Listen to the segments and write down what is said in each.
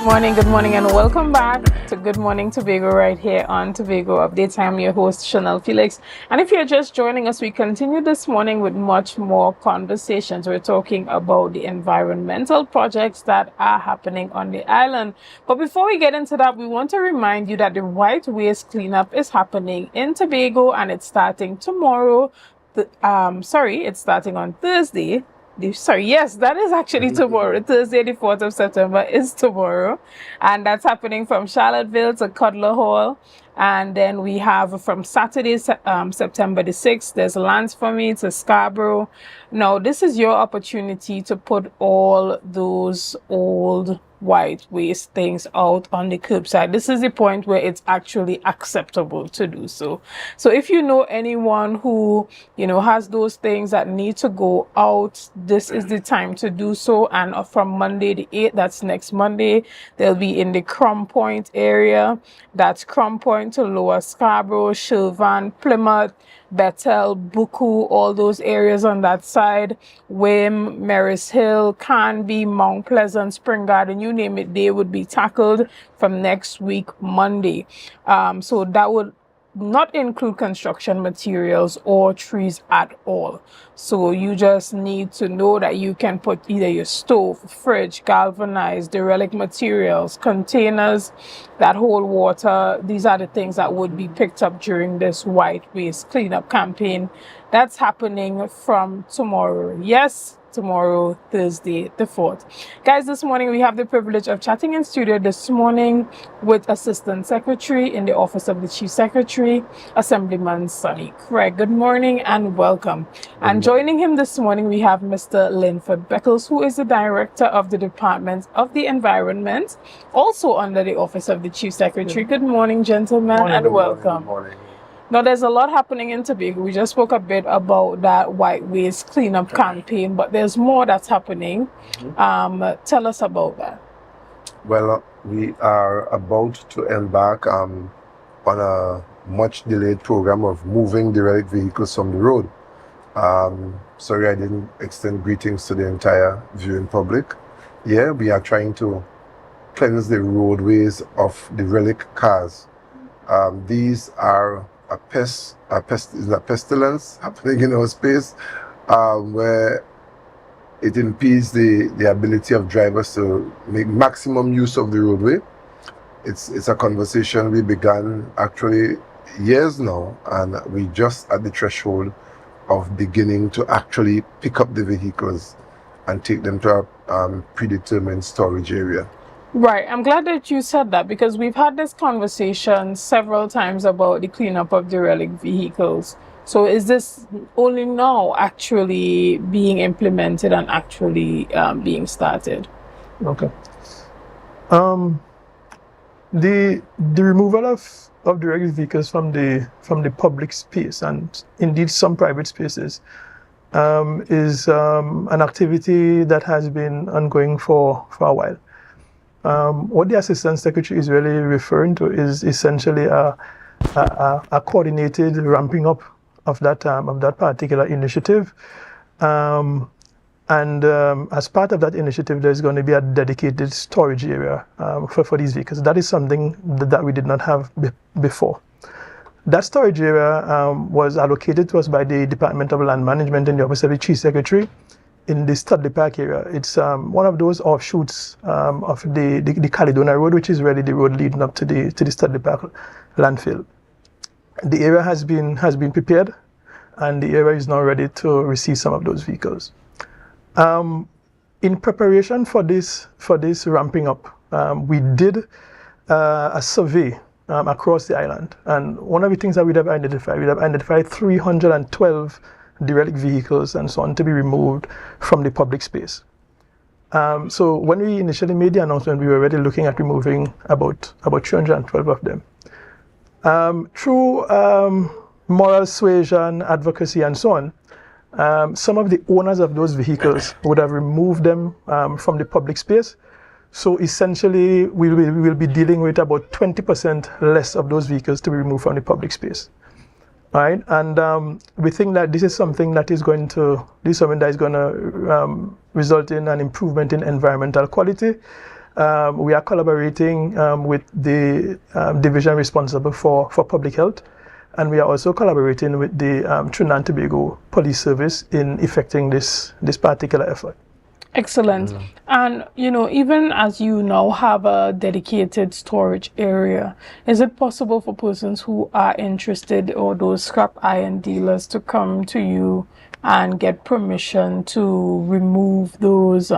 Good morning, and welcome back to Good Morning Tobago right here on Tobago Updates. I'm your host, Shenell Felix. And if you're just joining us, we continue this morning with much more conversations. We're talking about the environmental projects that are happening on the island. But before we get into that, we want to remind you that the white waste cleanup is happening in Tobago, and it's starting tomorrow. It's starting on Thursday. Yes, that is actually tomorrow. Thursday, the 4th of September is tomorrow. And that's happening from Charlottesville to Cutler Hall. And then we have from Saturday, September the 6th, there's Lance for Me to Scarborough. Now, this is your opportunity to put all those old white waste things out on the curbside. This is the point where it's actually acceptable to do so. So if you know anyone who, has those things that need to go out, this is the time to do so. And from Monday the 8th, that's next Monday, they'll be in the Crum Point area. That's Crum Point to Lower Scarborough, Shilvan, Plymouth, Bethel, Buku, all those areas on that side, Wim, Maris Hill, Canby, Mount Pleasant, Spring Garden, you name it, they would be tackled from next week, Monday. So that would not include construction materials or trees at all. So you just need to know that you can put either your stove, fridge, galvanized, derelict materials, containers that hold water. These are the things that would be picked up during this white waste cleanup campaign that's happening from tomorrow. Yes, tomorrow, Thursday the 4th. Guys, this morning we have the privilege of chatting in studio this morning with Assistant Secretary in the Office of the Chief Secretary, Assemblyman Sonny. Craig, good morning and welcome. And joining him this morning, we have Mr. Linford Beckles, who is the Director of the Department of the Environment, also under the Office of the Chief Secretary. Good morning, gentlemen, and welcome. Good morning. Now, there's a lot happening in Tobago. We just spoke a bit about that white waste cleanup campaign, but there's more that's happening. Tell us about that. Well, we are about to embark on a much delayed program of moving derelict vehicles from the road. Sorry I didn't extend greetings to the entire viewing public. Yeah, we are trying to cleanse the roadways of derelict cars. These are a pestilence happening in our space, where it impedes the ability of drivers to make maximum use of the roadway. It's a conversation we began actually years now, and we just at the threshold of beginning to actually pick up the vehicles and take them to a predetermined storage area. Right. I'm glad that you said that, because we've had this conversation several times about the cleanup of derelict vehicles. So is this only now actually being implemented and actually being started? Okay. The removal of derelict vehicles from the public space, and indeed some private spaces, is an activity that has been ongoing for a while. What the Assistant Secretary is really referring to is essentially a coordinated ramping up of that particular initiative, and as part of that initiative, there's going to be a dedicated storage area for these vehicles. That is something that we did not have before. That storage area was allocated to us by the Department of Land Management in the Office of the Chief Secretary in the Studley Park area. It's one of those offshoots of the Caledonia Road, which is really the road leading up to the Studley Park landfill. The area has been prepared, and the area is now ready to receive some of those vehicles. In preparation for this ramping up, we did a survey across the island, and one of the things that we'd have identified 312 derelict vehicles and so on to be removed from the public space. So when we initially made the announcement, we were already looking at removing about 312 of them. Through moral suasion, advocacy, and so on, some of the owners of those vehicles would have removed them from the public space. So essentially, we will be dealing with about 20% less of those vehicles to be removed from the public space. Right, and we think that this is something that is going to result in an improvement in environmental quality, We are collaborating with the division responsible for public health, and we are also collaborating with the Trinidad and Tobago Police Service in effecting this particular effort. Excellent. And, even as you now have a dedicated storage area, is it possible for persons who are interested, or those scrap iron dealers, to come to you and get permission to remove those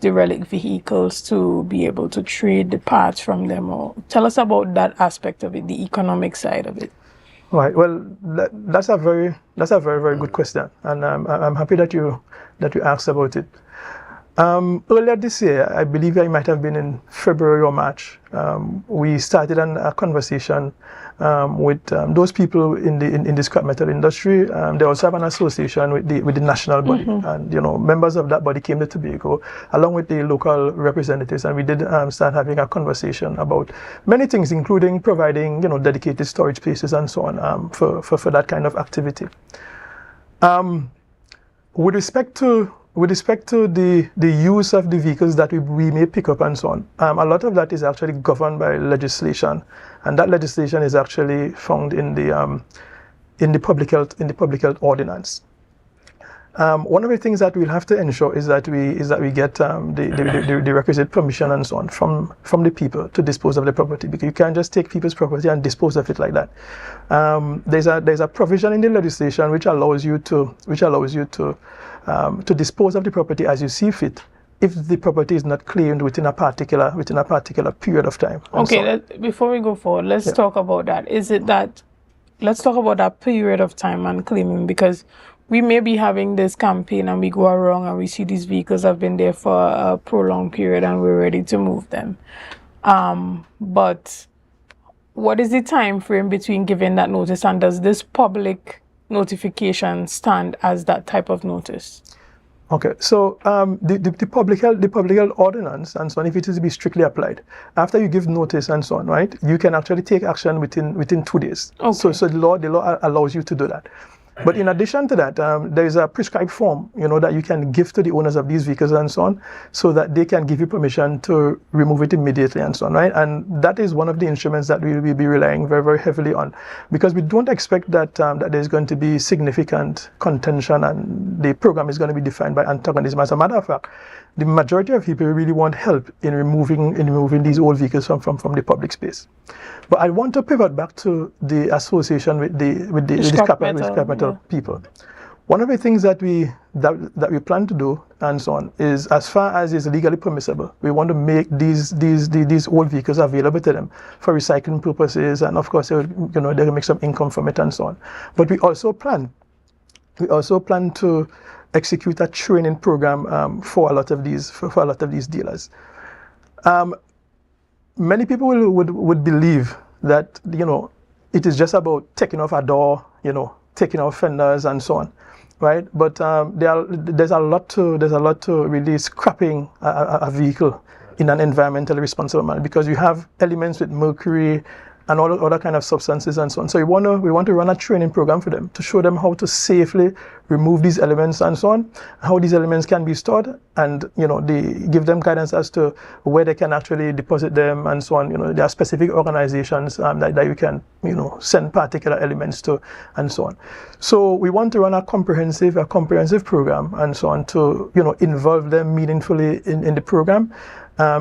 derelict vehicles to be able to trade the parts from them? Or tell us about that aspect of it, the economic side of it. Right. Well, that's a very good question, and I'm happy that you asked about it. Earlier this year, I believe it might have been in February or March, we started a conversation with those people in the scrap metal industry. They also have an association with the national body, and members of that body came to Tobago along with the local representatives, and we did start having a conversation about many things, including providing dedicated storage spaces and so on for that kind of activity. With respect to the use of the vehicles that we may pick up and so on, a lot of that is actually governed by legislation, and that legislation is actually found in the public health ordinance. One of the things that we'll have to ensure is that we get the requisite permission and so on from the people to dispose of the property, because you can't just take people's property and dispose of it like that. There's a provision in the legislation which allows you to dispose of the property as you see fit, if the property is not claimed within a particular period of time. Okay, before we go forward, let's talk about that. Let's talk about that period of time and claiming, because we may be having this campaign and we go around and we see these vehicles have been there for a prolonged period and we're ready to move them. But what is the time frame between giving that notice, and does this public notification stand as that type of notice? Okay, so the public health ordinance and so on, if it is to be strictly applied, after you give notice and so on, right, you can actually take action within 2 days. Okay. So the law allows you to do that. But in addition to that, there is a prescribed form, that you can give to the owners of these vehicles and so on, so that they can give you permission to remove it immediately and so on, right? And that is one of the instruments that we will be relying very, very heavily on, because we don't expect that there's going to be significant contention and the program is going to be defined by antagonism. As a matter of fact, the majority of people really want help in removing these old vehicles from the public space. But I want to pivot back to the association with the scrap metal people. One of the things that we plan to do and so on is, as far as is legally permissible, we want to make these old vehicles available to them for recycling purposes, and of course they will make some income from it and so on. But we also plan to execute a training program for a lot of these dealers. Many people would believe that it is just about taking off a door, taking off fenders and so on, right? But there's a lot to really scrapping a vehicle in an environmentally responsible manner, because you have elements with mercury and all other kind of substances and so on. So we want to run a training program for them to show them how to safely remove these elements and so on, how these elements can be stored, and give them guidance as to where they can actually deposit them and so on. There are specific organizations that you can send particular elements to and so on. So we want to run a comprehensive program and so on to involve them meaningfully in the program,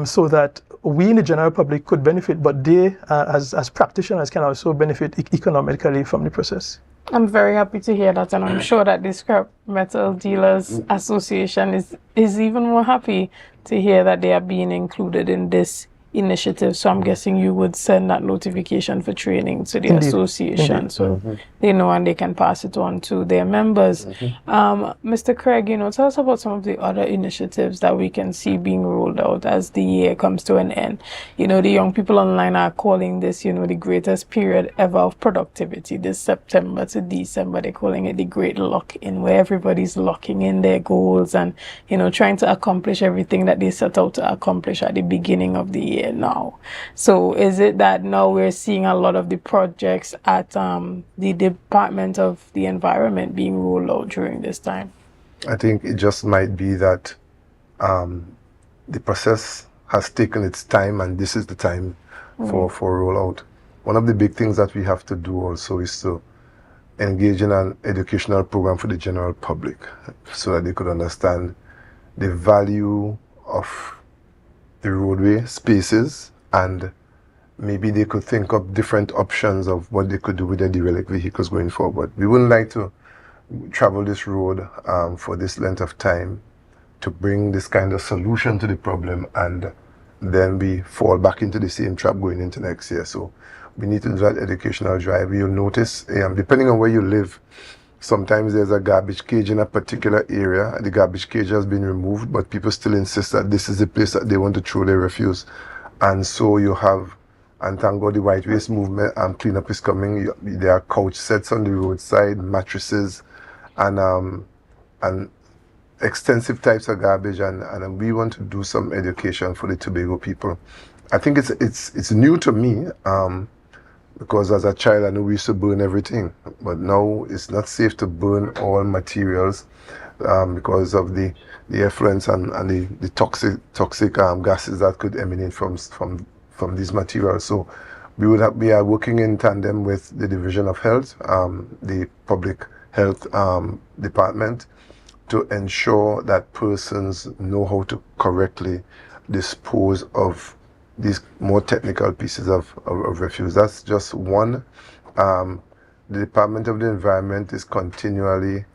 so that we in the general public could benefit, but they as practitioners can also benefit economically from the process. I'm very happy to hear that, and I'm sure that the Scrap Metal Dealers Association is even more happy to hear that they are being included in this initiative. So I'm guessing you would send that notification for training to the association, so they know and they can pass it on to their members. Mr. Craig, tell us about some of the other initiatives that we can see being rolled out as the year comes to an end. The young people online are calling this, the greatest period ever of productivity. This September to December, they're calling it the great lock-in, where everybody's locking in their goals and, trying to accomplish everything that they set out to accomplish at the beginning of the year now. So is it that now we're seeing a lot of the projects at the Department of the Environment being rolled out during this time? I think it just might be that the process has taken its time, and this is the time for rollout. One of the big things that we have to do also is to engage in an educational program for the general public so that they could understand the value of the roadway spaces, and maybe they could think of different options of what they could do with their derelict vehicles going forward. We wouldn't like to travel this road for this length of time to bring this kind of solution to the problem, and then we fall back into the same trap going into next year. So we need to do that educational drive. You'll notice, depending on where you live, sometimes there's a garbage cage in a particular area. The garbage cage has been removed, but people still insist that this is the place that they want to throw their refuse. And so you have, and thank God the white waste movement cleanup is coming. There are couch sets on the roadside, mattresses, and extensive types of garbage, and we want to do some education for the Tobago people. I think it's new to me, because as a child I knew we used to burn everything, but now it's not safe to burn all materials because of the effluence and the toxic gases that could emanate from these materials. So we are working in tandem with the Division of Health, the Public Health Department, to ensure that persons know how to correctly dispose of these more technical pieces of refuse. That's just one. The Department of the Environment is continually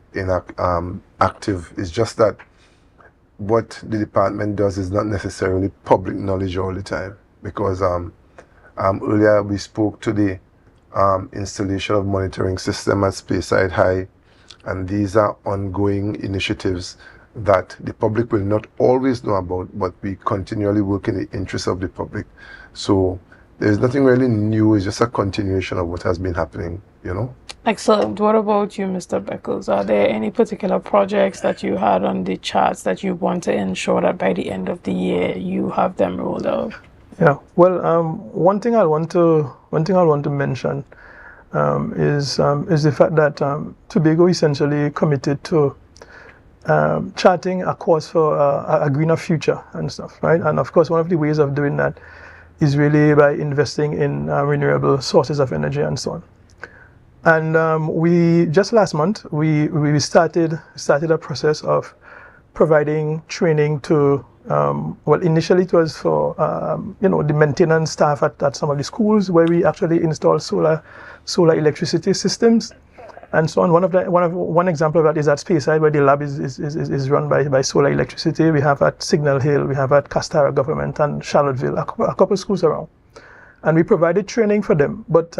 active. It's just that what the department does is not necessarily public knowledge all the time, because earlier we spoke to the installation of monitoring system at Speyside High, and these are ongoing initiatives that the public will not always know about, but we continually work in the interest of the public. So there's nothing really new, it's just a continuation of what has been happening, Excellent. What about you, Mr. Beckles? Are there any particular projects that you had on the charts that you want to ensure that by the end of the year you have them rolled out? Yeah. Well, one thing I want to mention is the fact that Tobago essentially committed to charting a course for a greener future and stuff, right? And of course, one of the ways of doing that is really by investing in renewable sources of energy and so on. And we just last month we started a process of providing training to well, initially it was for the maintenance staff at some of the schools where we actually install solar electricity systems and so on. One example of that is at Speyside, where the lab is run by solar electricity. We have at Signal Hill, we have at Castara Government and Charlottesville, a couple of schools around, and we provided training for them. But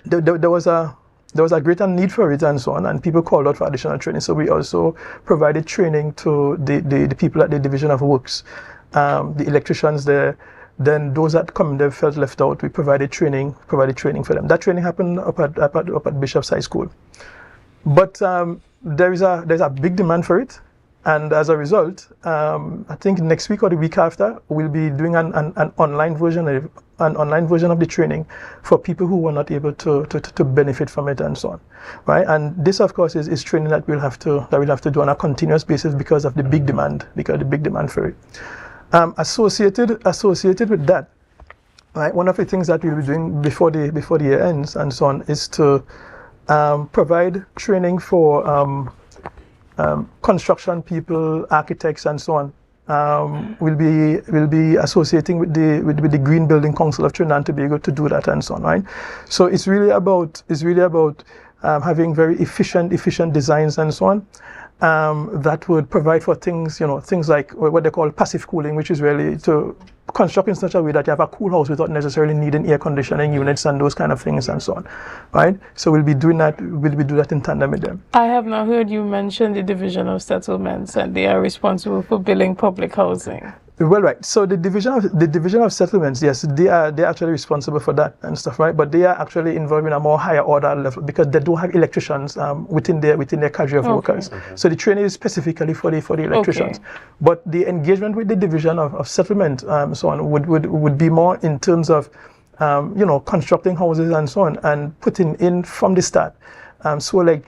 there was a greater need for it and so on, and people called out for additional training. So we also provided training to the people at the Division of Works, the electricians there. Then those that come there felt left out, we provided training for them. That training happened up at Bishop's High School. But there's a big demand for it, and as a result, I think next week or the week after, we'll be doing an online version of the training for people who were not able to benefit from it and so on, right? And this, of course, is training that we'll have to do on a continuous basis because of the big demand for it. Associated with that, right? One of the things that we'll be doing before the year ends and so on is to provide training for construction people, architects, and so on. We'll be associating with the Green Building Council of Trinidad and Tobago to do that and so on, right? So it's really about having very efficient designs and so on. That would provide for things like what they call passive cooling, which is really to construct in such a way that you have a cool house without necessarily needing air conditioning units and those kind of things and so on, right? So we'll be doing that in tandem with them. I have not heard you mention the Division of Settlements, and they are responsible for building public housing. Well, right. So the division of settlements, yes, they're actually responsible for that and stuff, right? But they are actually involved in a more higher order level because they do have electricians within their cadre of workers. Okay. So the training is specifically for the electricians. Okay. But the engagement with the division of settlement, so on, would be more in terms of constructing houses and so on, and putting in from the start solar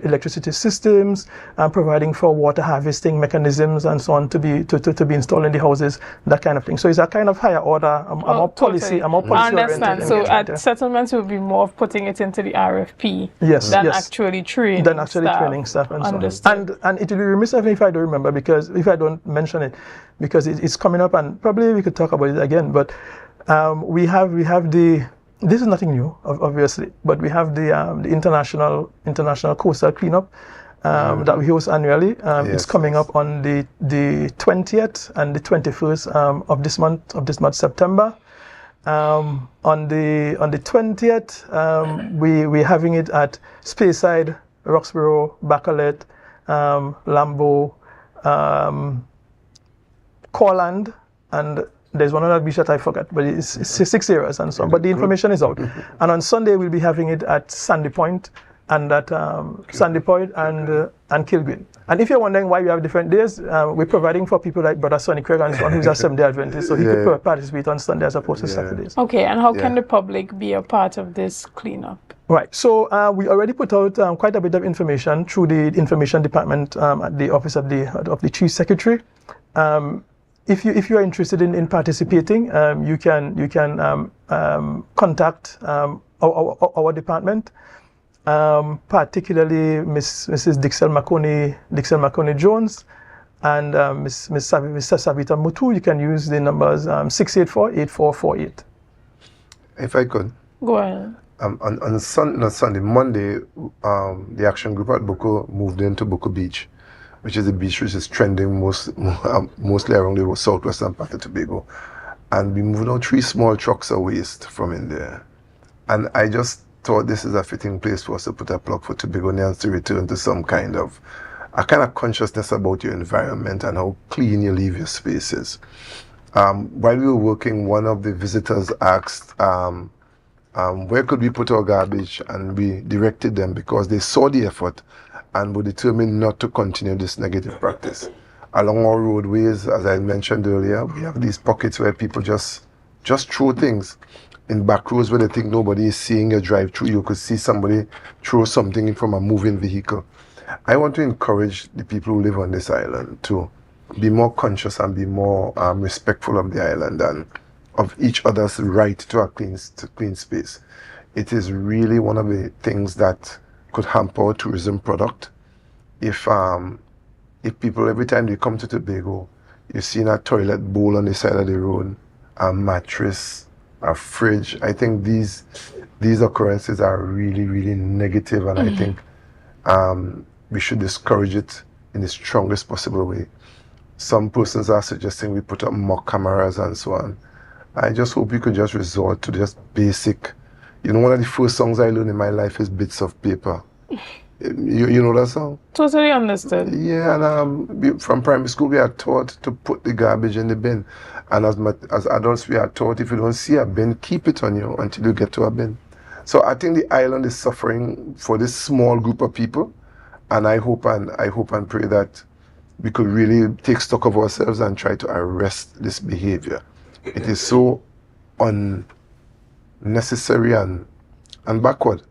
electricity systems, providing for water harvesting mechanisms and so on to be installed in the houses, that kind of thing. So it's a kind of higher order, more policy, a more policy I understand. So oriented. at settlements, will be more of putting it into the RFP than actually training staff and Understood. so on. And it will be remiss of me if I don't remember, because if I don't mention it, because it's coming up, and probably we could talk about it again. But we have the. This is nothing new, obviously, but we have the international coastal cleanup that we host annually. It's coming up on the 20th and the 21st of this month September. On the 20th, we're having it at Speyside, Roxborough, Bacalet, Lambeau, Corland, and there's one other beach that I forgot, but it's 6 areas and so on. But the information is out. And on Sunday, we'll be having it at Sandy Point and at Sandy Point and Kilgreen. And if you're wondering why we have different days, we're providing for people like Brother Sonny Craig and so on, who's a Seventh-day Adventist, so he could participate on Sunday as opposed to Saturdays. Okay, and how can the public be a part of this cleanup? Right, so we already put out quite a bit of information through the information department at the office of the Chief Secretary. If you are interested in participating, you can contact our department, particularly Mrs. Dixel Makoni Jones, and Mr. Savita Mutu. You can use the numbers 684-8448. If I could. Go ahead. On Sunday, Monday, the action group at Boko moved into Boko Beach, which is a beach which is trending mostly around the southwestern part of Tobago. And we moved out 3 small trucks of waste from in there. And I just thought this is a fitting place for us to put a plug for Tobagonians to return to some kind of consciousness about your environment and how clean you leave your spaces. While we were working, one of the visitors asked, where could we put our garbage? And we directed them because they saw the effort and were determined not to continue this negative practice. Along our roadways, as I mentioned earlier, we have these pockets where people just throw things. In back roads where they think nobody is seeing you drive through, you could see somebody throw something from a moving vehicle. I want to encourage the people who live on this island to be more conscious and be more respectful of the island and of each other's right to a clean space. It is really one of the things that could hamper our tourism product. If people, every time they come to Tobago, you've seen a toilet bowl on the side of the road, a mattress, a fridge. I think these occurrences are really, really negative, and I think we should discourage it in the strongest possible way. Some persons are suggesting we put up mock cameras and so on. I just hope we could just resort to just basic. One of the first songs I learned in my life is Bits of Paper. You know that song? Totally understood. Yeah, and from primary school we are taught to put the garbage in the bin. And as adults we are taught, if you don't see a bin, keep it on you until you get to a bin. So I think the island is suffering for this small group of people. And I hope and pray that we could really take stock of ourselves and try to arrest this behavior. It is so unnecessary and backward.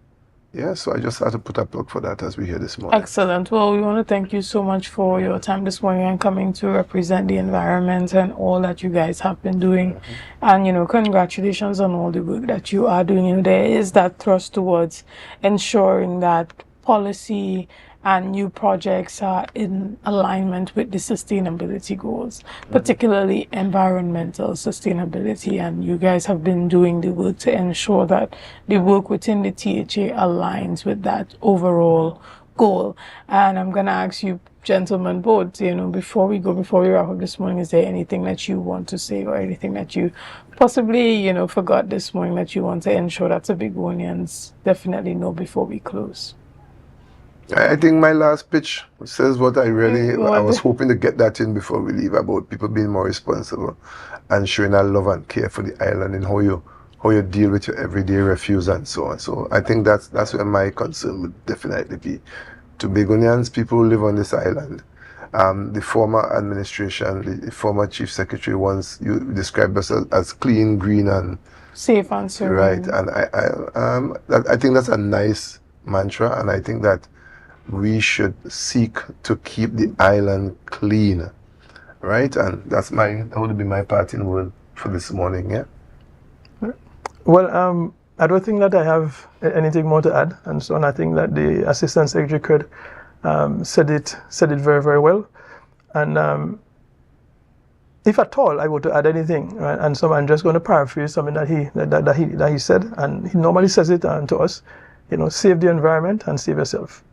Yeah, so I just had to put a plug for that as we hear this morning. Excellent. Well, we want to thank you so much for your time this morning and coming to represent the environment and all that you guys have been doing. And, congratulations on all the work that you are doing. There is that thrust towards ensuring that policy and new projects are in alignment with the sustainability goals, particularly environmental sustainability. And you guys have been doing the work to ensure that the work within the THA aligns with that overall goal. And I'm going to ask you, gentlemen, both, before we wrap up this morning, is there anything that you want to say or anything that you possibly, forgot this morning that you want to ensure that Tobagonians definitely know before we close? I think my last pitch says what I was hoping to get that in before we leave, about people being more responsible and showing a love and care for the island and how you deal with your everyday refuse and so on. So I think that's where my concern would definitely be. Tobagonians, people who live on this island, the former administration, the former chief secretary, once you described us as clean, green and safe and serene. Right, and I think that's a nice mantra, and I think that we should seek to keep the island clean, right? And that would be my parting word for this morning. Yeah. Well, I don't think that I have anything more to add, and so on. I think that the Assistant Secretary could said it very, very well. And if at all I were to add anything, right, and so I'm just going to paraphrase something that he said, and he normally says it to us, save the environment and save yourself.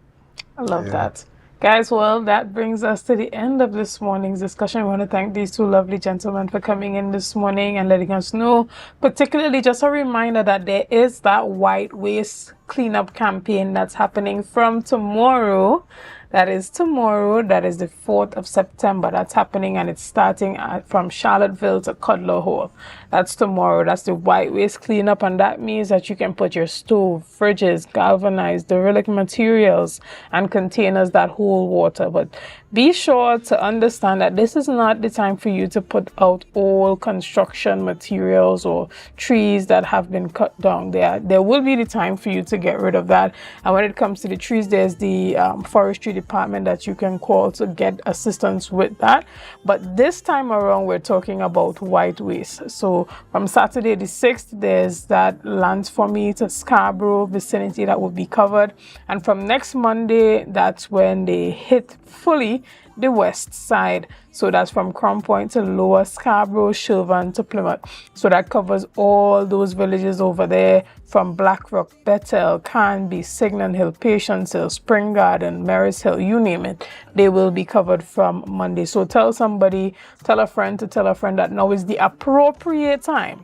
I love that. Guys, well, that brings us to the end of this morning's discussion. I want to thank these two lovely gentlemen for coming in this morning and letting us know, particularly just a reminder that there is that white waste cleanup campaign that's happening from tomorrow. That is tomorrow. That is the 4th of September. That's happening, and it's starting from Charlottesville to Cutler Hall. That's tomorrow. That's the white waste cleanup, and that means that you can put your stove, fridges, galvanized, derelict materials, and containers that hold water. But be sure to understand that this is not the time for you to put out all construction materials or trees that have been cut down. There will be the time for you to get rid of that. And when it comes to the trees, there's the forestry department that you can call to get assistance with that. But this time around, we're talking about white waste. So from Saturday the 6th, there's that Lands for Me to Scarborough vicinity that will be covered. And from next Monday, that's when they hit fully the west side. So that's from Crown Point to Lower Scarborough, Shervan to Plymouth. So that covers all those villages over there from Blackrock, Bethel, Canby, Signan Hill, Patience Hill, Spring Garden, Maris Hill, you name it. They will be covered from Monday. So tell somebody, tell a friend to tell a friend that now is the appropriate time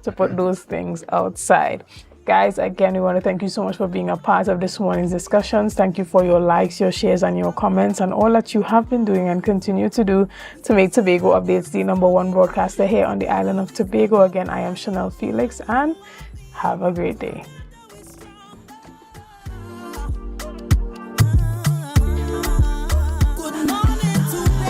to put those things outside. Guys, again, we want to thank you so much for being a part of this morning's discussions. Thank you for your likes, your shares, and your comments, and all that you have been doing and continue to do to make Tobago Updates the #1 broadcaster here on the island of Tobago. Again, I am Shenell Felix, and have a great day.